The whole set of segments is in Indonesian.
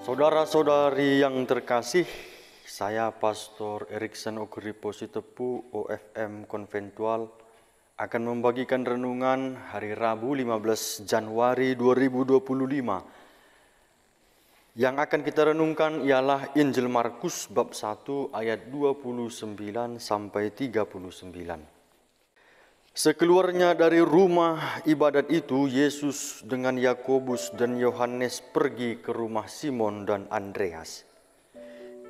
Saudara-saudari yang terkasih, saya Pastor Erikson Ogripo Sitepu, OFM Konventual, akan membagikan renungan hari Rabu 15 Januari 2025. Yang akan kita renungkan ialah Injil Markus bab 1 ayat 29 sampai 39. Sekeluarnya dari rumah ibadat itu, Yesus dengan Yakobus dan Yohanes pergi ke rumah Simon dan Andreas.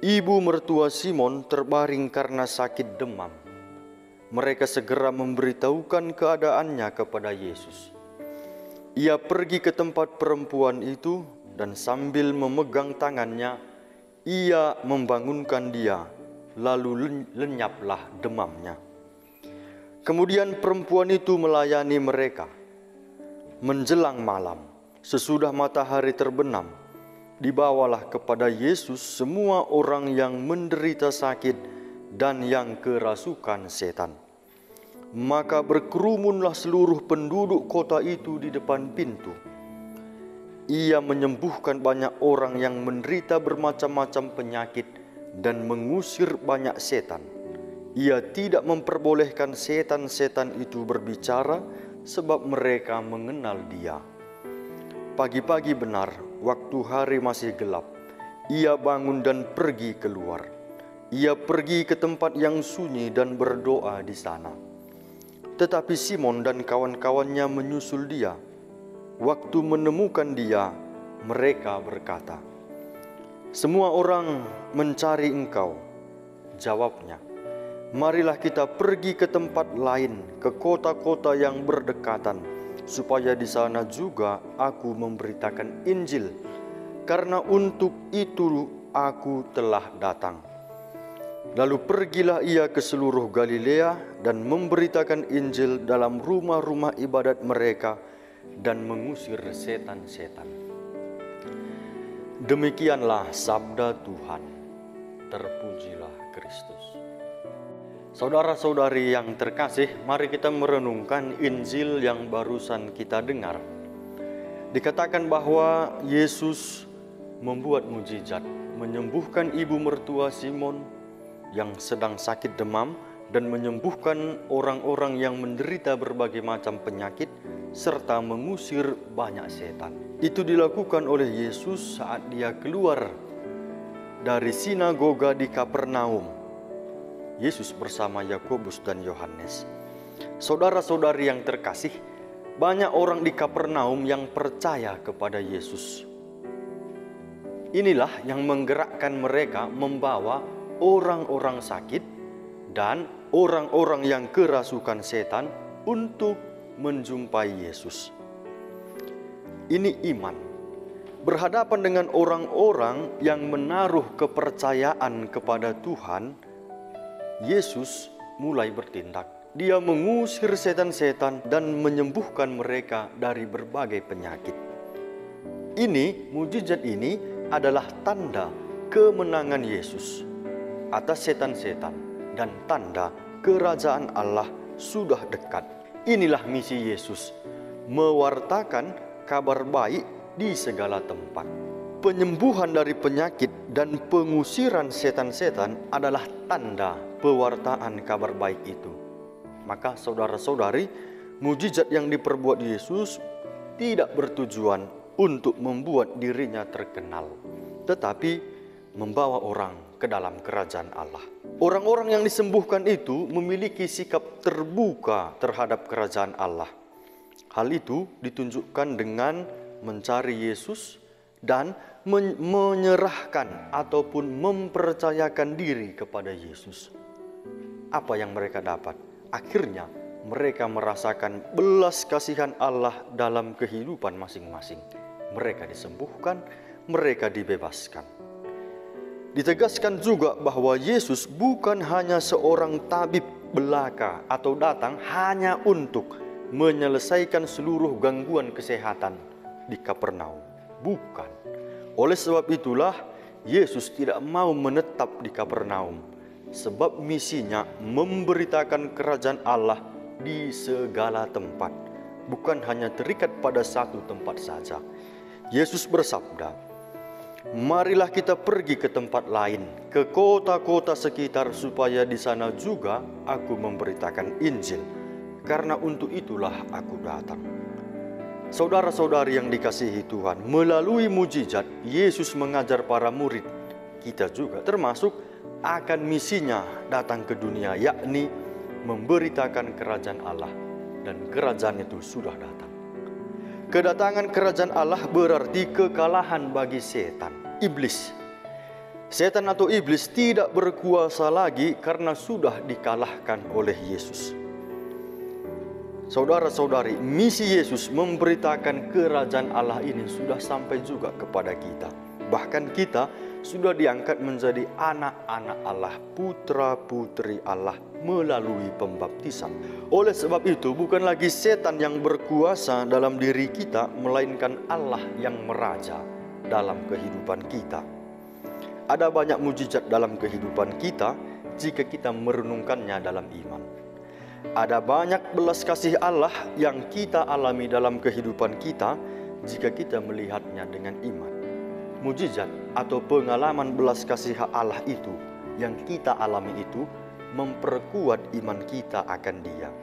Ibu mertua Simon terbaring karena sakit demam. Mereka segera memberitahukan keadaannya kepada Yesus. Ia pergi ke tempat perempuan itu dan sambil memegang tangannya, ia membangunkan dia, lalu lenyaplah demamnya. Kemudian perempuan itu melayani mereka. Menjelang malam, sesudah matahari terbenam, dibawalah kepada Yesus semua orang yang menderita sakit dan yang kerasukan setan. Maka berkerumunlah seluruh penduduk kota itu di depan pintu. Ia menyembuhkan banyak orang yang menderita bermacam-macam penyakit dan mengusir banyak setan. Ia tidak memperbolehkan setan-setan itu berbicara sebab mereka mengenal dia. Pagi-pagi benar, waktu hari masih gelap, ia bangun dan pergi keluar. Ia pergi ke tempat yang sunyi dan berdoa di sana. Tetapi Simon dan kawan-kawannya menyusul dia. Waktu menemukan dia, mereka berkata, "Semua orang mencari engkau." Jawabnya, "Marilah kita pergi ke tempat lain, ke kota-kota yang berdekatan, supaya di sana juga aku memberitakan Injil, karena untuk itu aku telah datang." Lalu pergilah ia ke seluruh Galilea dan memberitakan Injil dalam rumah-rumah ibadat mereka dan mengusir setan-setan. Demikianlah sabda Tuhan. Terpujilah Kristus. Saudara-saudari yang terkasih, mari kita merenungkan Injil yang barusan kita dengar. Dikatakan bahwa Yesus membuat mujizat, menyembuhkan ibu mertua Simon yang sedang sakit demam dan menyembuhkan orang-orang yang menderita berbagai macam penyakit serta mengusir banyak setan. Itu dilakukan oleh Yesus saat dia keluar dari sinagoga di Kapernaum. Yesus bersama Yakobus dan Yohanes. Saudara-saudari yang terkasih, banyak orang di Kapernaum yang percaya kepada Yesus. Inilah yang menggerakkan mereka membawa orang-orang sakit dan orang-orang yang kerasukan setan untuk menjumpai Yesus. Ini iman. Berhadapan dengan orang-orang yang menaruh kepercayaan kepada Tuhan, Yesus mulai bertindak. Dia mengusir setan-setan dan menyembuhkan mereka dari berbagai penyakit. Mujizat ini adalah tanda kemenangan Yesus atas setan-setan dan tanda kerajaan Allah sudah dekat. Inilah misi Yesus, mewartakan kabar baik di segala tempat. Penyembuhan dari penyakit dan pengusiran setan-setan adalah tanda pewartaan kabar baik itu. Maka saudara-saudari, mujizat yang diperbuat Yesus tidak bertujuan untuk membuat dirinya terkenal, tetapi membawa orang ke dalam kerajaan Allah. Orang-orang yang disembuhkan itu memiliki sikap terbuka terhadap kerajaan Allah. Hal itu ditunjukkan dengan mencari Yesus dan menyerahkan ataupun mempercayakan diri kepada Yesus. Apa yang mereka dapat? Akhirnya mereka merasakan belas kasihan Allah dalam kehidupan masing-masing. Mereka disembuhkan, mereka dibebaskan. Ditegaskan juga bahwa Yesus bukan hanya seorang tabib belaka atau datang hanya untuk menyelesaikan seluruh gangguan kesehatan di Kapernaum. Bukan. Oleh sebab itulah Yesus tidak mau menetap di Kapernaum, sebab misinya memberitakan kerajaan Allah di segala tempat, bukan hanya terikat pada satu tempat saja. Yesus bersabda, Marilah kita pergi ke tempat lain, ke kota-kota sekitar, supaya di sana juga aku memberitakan Injil, karena untuk itulah aku datang. Saudara-saudari yang dikasihi Tuhan, melalui mujizat Yesus mengajar para murid, kita juga termasuk, akan misinya datang ke dunia, yakni memberitakan kerajaan Allah, dan kerajaan itu sudah datang. Kedatangan kerajaan Allah berarti kekalahan bagi setan, iblis. Setan atau iblis tidak berkuasa lagi karena sudah dikalahkan oleh Yesus. Saudara-saudari, misi Yesus memberitakan kerajaan Allah ini sudah sampai juga kepada kita. Bahkan kita sudah diangkat menjadi anak-anak Allah, putra-putri Allah melalui pembaptisan. Oleh sebab itu, bukan lagi setan yang berkuasa dalam diri kita, melainkan Allah yang meraja dalam kehidupan kita. Ada banyak mujizat dalam kehidupan kita jika kita merenungkannya dalam iman. Ada banyak belas kasih Allah yang kita alami dalam kehidupan kita jika kita melihatnya dengan iman. Mujizat atau pengalaman belas kasih Allah itu yang kita alami itu memperkuat iman kita akan Dia.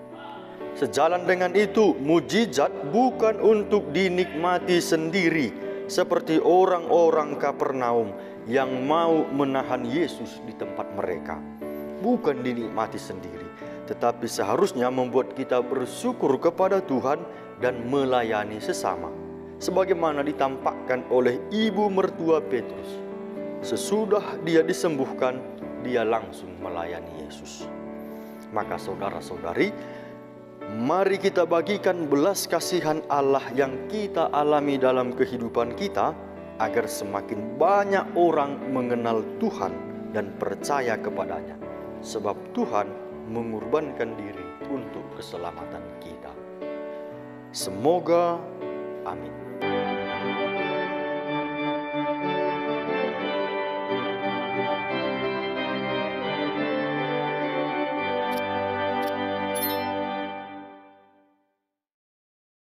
Sejalan dengan itu, mujizat bukan untuk dinikmati sendiri seperti orang-orang Kapernaum yang mau menahan Yesus di tempat mereka. Bukan dinikmati sendiri, tetapi seharusnya membuat kita bersyukur kepada Tuhan dan melayani sesama, sebagaimana ditampakkan oleh ibu mertua Petrus. Sesudah dia disembuhkan, dia langsung melayani Yesus. Maka saudara-saudari, mari kita bagikan belas kasihan Allah yang kita alami dalam kehidupan kita, agar semakin banyak orang mengenal Tuhan dan percaya kepadanya. Sebab Tuhan mengorbankan diri untuk keselamatan kita. Semoga, amin.